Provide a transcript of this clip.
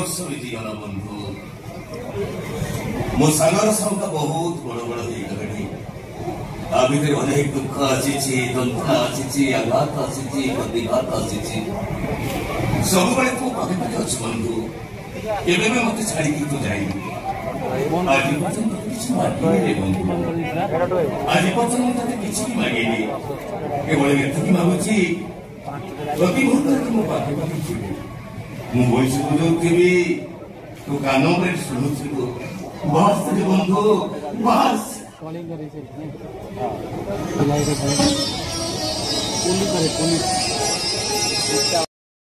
वर्ष बीतीगल बंधु मो सांगर संख्या बहुत बड़ बड़ हो भितर अनेक दुख आसी जंत्रणा आसी आघात आसी प्रतिघात आसी सब बड़े तू पाखे पाखे अच्छे बंधु एवं भी मत छाड़ी तू जाइए आज पर्यटन किसी मागे बंधु आज पर्यटन तेज किसी मागे केवल एति मागुची प्रति मुहूर्त मो पाखे पाखे थी मु वॉइस बुझौथिबी तू कान पर शुणुथिबु बस रे बंधु बस कॉलिंग करे से हां